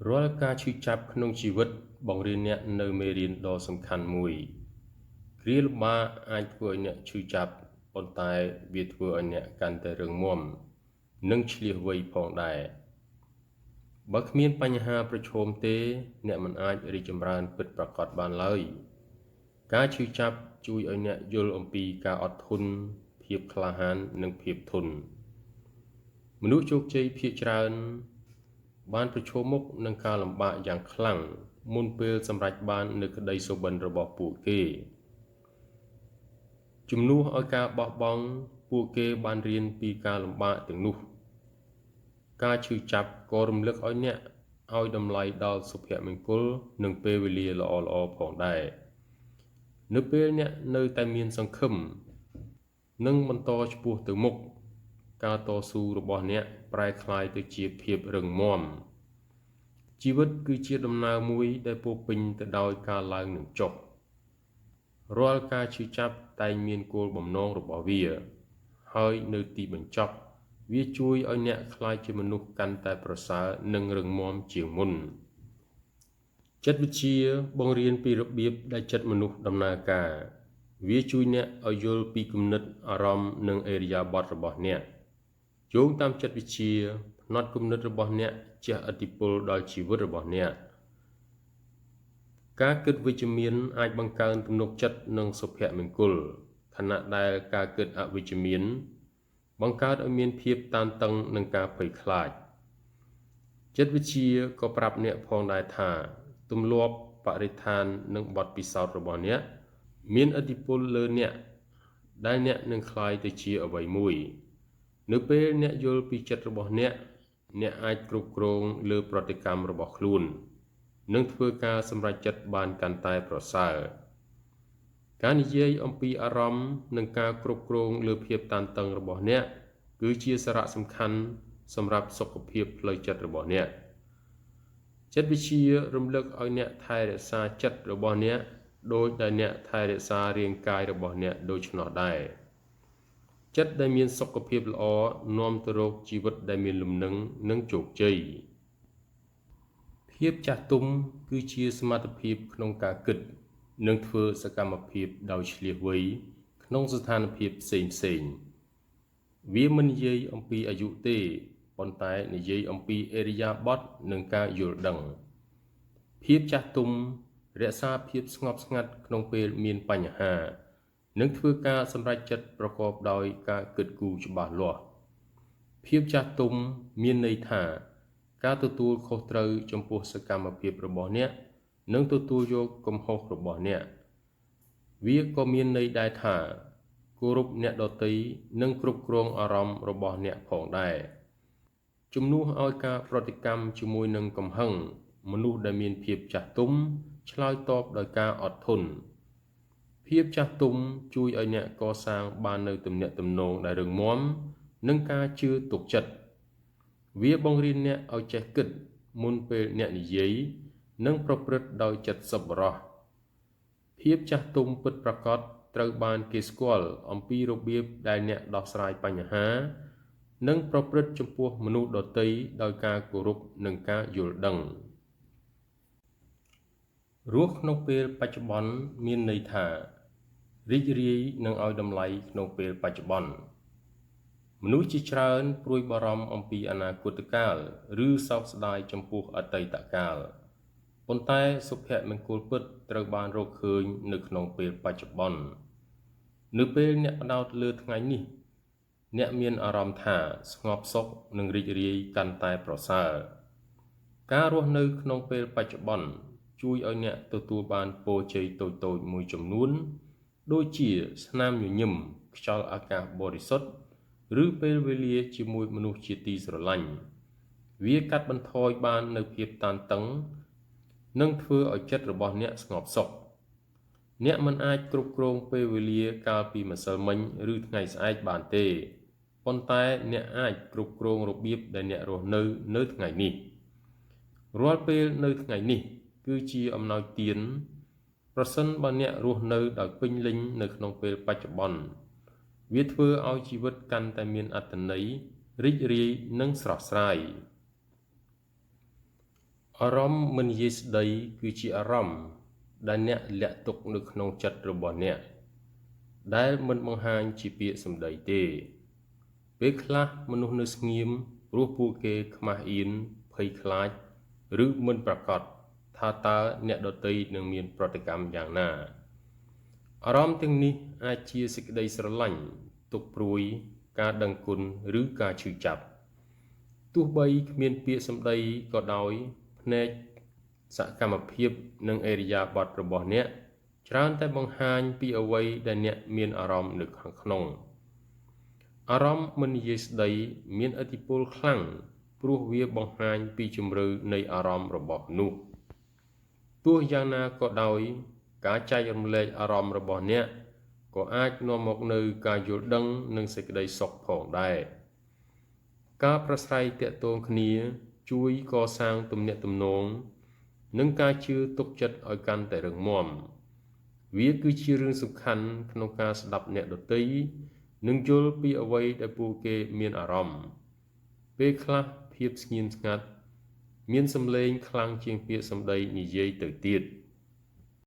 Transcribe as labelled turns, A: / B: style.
A: រាល់ការឈឺចាប់ក្នុងជីវិតបង្រៀនអ្នកនូវមេរៀនដ៏សំខាន់មួយគ្រាលំបាកអាចធ្វើឲ្យអ្នកឈឺចាប់ប៉ុន្តែវាធ្វើឲ្យអ្នកកាន់តែរឹងមាំនិងឈ្លាសវៃផងដែរបើគ្មានបញ្ហាប្រឈមទេអ្នកមិនអាចរីកចម្រើនពិតប្រាកដបានឡើយការឈឺចាប់ជួយឲ្យអ្នកយល់អំពីការអត់ធន់ភាពក្លាហាននិងភាពធន់មនុស្សជោគជ័យភាគច្រើនបានប្រឈមមុខនឹងការលំបាកយ៉ាងខ្លាំងមុនពេលសម្រេចបាននូវក្តីសុបិនរបស់ពួកគេជំនួសឲ្យការបោះបង់ពួកគេបានរៀនពីការលំបាកទាំងនោះការឈឺចាប់ក៏រំលឹកឲ្យអ្នកឲ្យតម្លៃដល់សុភមង្គលនិងពេលវេលាល្អៗផងដែរនៅពេលអ្នកនៅតែមានសង្ឃឹមនិងបន្តឆ្ពោះទៅមុខការតស៊ូរបស់អ្នកប្រែក្លាយទៅជាភាពរឹងមាំជីវិតគឺជាដំណើរមួយដែលពោរពេញទៅដោយការឡើងនិងចុះរាល់ការឈឺចាប់តែងមានគោលបំណងរបស់វាហើយនៅទីបញ្ចប់វាជួយឲ្យអ្នកក្លាយជាមនុស្សកាន់តែប្រសើរនិងរឹងមាំជាងមុនចិត្តវិទ្យាបង្រៀនពីរបៀបដែលចិត្តមនុស្សដំណើរការវាជួយអ្នកឲ្យយល់ពីគំនិតអារម្មណ៍និងឥរិយាបថរបស់អ្នកយោងតាមចិត្តវិទ្យាផ្នត់គំនិតរបស់អ្នកជះឥទ្ធិពលដល់ជីវិតរបស់អ្នកការគិតវិជ្ជមានអាចបង្កើនទំនុកចិត្តនិងសុភមង្គលខណៈដែលការគិតអវិជ្ជមានបង្កើតឲ្យមានភាពតានតឹងនិងការភ័យខ្លាចចិត្តវិទ្យាក៏ប្រាប់អ្នកផងដែរថាទម្លាប់បរិស្ថាននិងបទពិសោធន៍របស់អ្នកមានឥទ្ធិពលលើអ្នកដែលអ្នកនឹងក្លាយទៅជាអ្វីមួយនៅពេលអ្នកយល់ពីចិត្តរបស់អ្នកអាចគ្រប់គ្រងលើប្រតិកម្មរបស់ខ្លួននិងធ្វើការសម្រេចចិត្តបានកាន់តែប្រសើរការនិយាយអំពីអារម្មណ៍និងការគ្រប់គ្រងលើភាពតានតឹងរបស់អ្នកគឺជាសារៈសំខាន់សម្រាប់សុខភាពផ្លូវចិត្តរបស់អ្នកចិត្តវិទ្យារំលឹកឲ្យអ្នកថែរក្សាចិត្តរបស់អ្នកដោយដែលអ្នកថែរក្សារាងកាយរបស់អ្នកដូច្នោះដែរចិត្តដែលមានសុខភាពល្អនាំទៅរកជីវិតដែលមានលំនឹងនិងជោគជ័យភាពចាស់ទុំគឺជាសមត្ថភាពក្នុងការគិតនិងធ្វើសកម្មភាពដោយឈ្លាសវៃក្នុងស្ថានភាពផ្សេងៗវាមិននិយាយអំពីអាយុទេប៉ុន្តែនិយាយអំពីឥរិយាបថនិងការយល់ដឹងភាពចាស់ទុំរក្សាភាពស្ងប់ស្ងាត់ក្នុងពេលមានបញ្ហានិងធ្វើការសម្រេចចិត្តប្រកបដោយការគិតគូរច្បាស់លាស់ភាពចាស់ទុំមានន័យថាការទទួលខុសត្រូវចំពោះសកម្មភាពរបស់អ្នកនិងទទួលយកកំហុសរបស់អ្នកវាក៏មានន័យដែរថាគោរពអ្នកដទៃនិងគ្រប់គ្រងអារម្មណ៍របស់អ្នកផងដែរជំនួសឲ្យការប្រតិកម្មជាមួយនឹងកំហឹងមនុស្សដែលមានភាពចាស់ទុំឆ្លើយតបដោយការអត់ធន់ភាពចាស់ទុំជួយឲ្យអ្នកកសាងបាននូវទំនាក់ទំនងដែលរឹងមាំនិងការជឿទុកចិត្តវាបង្រៀនអ្នកឲ្យចេះគិតមុនពេលអ្នកនិយាយនិងប្រព្រឹត្តដោយចិត្តសប្បុរសភាពចាស់ទុំពិតប្រាកដត្រូវបានគេស្គាល់អំពីរបៀបដែលអ្នកដោះស្រាយបញ្ហានិងប្រព្រឹត្តចំពោះមនុស្សដទៃដោយការគោរពនិងការយល់ដឹងរស់ក្នុងពេលបច្ចុប្បន្នមានន័យថារីករាយនឹងឲ្យតម្លៃក្នុងពេលបច្ចុប្បន្នមនុស្សជាច្រើនព្រួយបារម្ភអំពីអនាគតកាលឬសោកស្ដាយចំពោះអតីតកាលប៉ុន្តែសុភមង្គលពិតត្រូវបានរកឃើញនៅក្នុងពេលបច្ចុប្បន្ននៅពេលអ្នកផ្ដោតលើថ្ងៃនេះអ្នកមានអារម្មណ៍ថាស្ងប់សុខនិងរីករាយកាន់តែប្រសើរការរស់នៅក្នុងពេលបច្ចុប្បន្នជួយឲ្យអ្នកទទួលបានពរជ័យតូចៗមួយចំនួនដូចជាស្នាមញញឹមខ្យល់អាកាសបរិសុទ្ធឬពេលវេលាជាមួយមនុស្សជាទីស្រឡាញ់វាកាត់បន្ថយបាននូវភាពតានតឹងនិងធ្វើឲ្យចិត្តរបស់អ្នកស្ងប់សុខអ្នកមិនអាចគ្រប់គ្រងពេលវេលាកាលពីម្សិលមិញឬថ្ងៃស្អែកបានទេប៉ុន្តែអ្នកអាចគ្រប់គ្រងរបៀបដែលអ្នករស់នៅថ្ងៃនេះរាល់ពេលនៅថ្ងៃនេះគឺជាអំណោយទានប្រសិនបើអ្នករស់នៅដោយពេញលេញនៅក្នុងពេលបច្ចុប្បន្នវាធ្វើឲ្យជីវិតកាន់តែមានអត្ថន័យរីករាយនិងស្រស់ស្រាយ អារម្មណ៍មិននិយាយស្ដីគឺជាអារម្មណ៍ដែលអ្នកលាក់ទុកនៅក្នុងចិត្តរបស់អ្នកដែលមិនបង្ហាញជាពាក្យសម្ដីទេពេលខ្លះមនុស្សនៅស្ងៀមព្រោះពួកគេខ្មាស់អៀនភ័យខ្លាចឬមិនប្រាកដថាតើអ្នកដទៃនឹងមានប្រតិកម្មយ៉ាងណាអារម្មណ៍ទាំងនេះអាចជាសេចក្តីស្រឡាញ់ទុក្ខព្រួយការដឹងគុណឬការឈឺចាប់ទោះបីគ្មានពាក្យសម្ដីក៏ដោយភ្នែកសកម្មភាពនិងឥរិយាបថរបស់អ្នកច្រើនតែបង្ហាញពីអ្វីដែលអ្នកមានអារម្មណ៍នៅខាងក្នុងអារម្មណ៍មិននិយាយស្ដីមានឥទ្ធិពលខ្លាំងព្រោះវាបង្ហាញពីជម្រៅនៃអារម្មណ៍របស់នោះទោះយ៉ាងណាក៏ដោយការចែករំលែកអារម្មណ៍របស់អ្នកក៏អាចនាំមកនូវការយល់ដឹងនិងសេចក្តីសុខផងដែរការប្រស្រ័យទាក់ទងគ្នាជួយកសាងទំនាក់ទំនងនិងការជឿទុកចិត្តឲ្យកាន់តែរឹងមាំវាគឺជារឿងសំខាន់ក្នុងការស្ដាប់អ្នកដទៃនិងយល់ពីអ្វីដែលពួកគេមានអារម្មណ៍ពេលខ្លះភាពស្ងៀមស្ងាត់មានសម្លេងខ្លាំងជាងពាក្យសម្ដីនិយាយទៅទៀត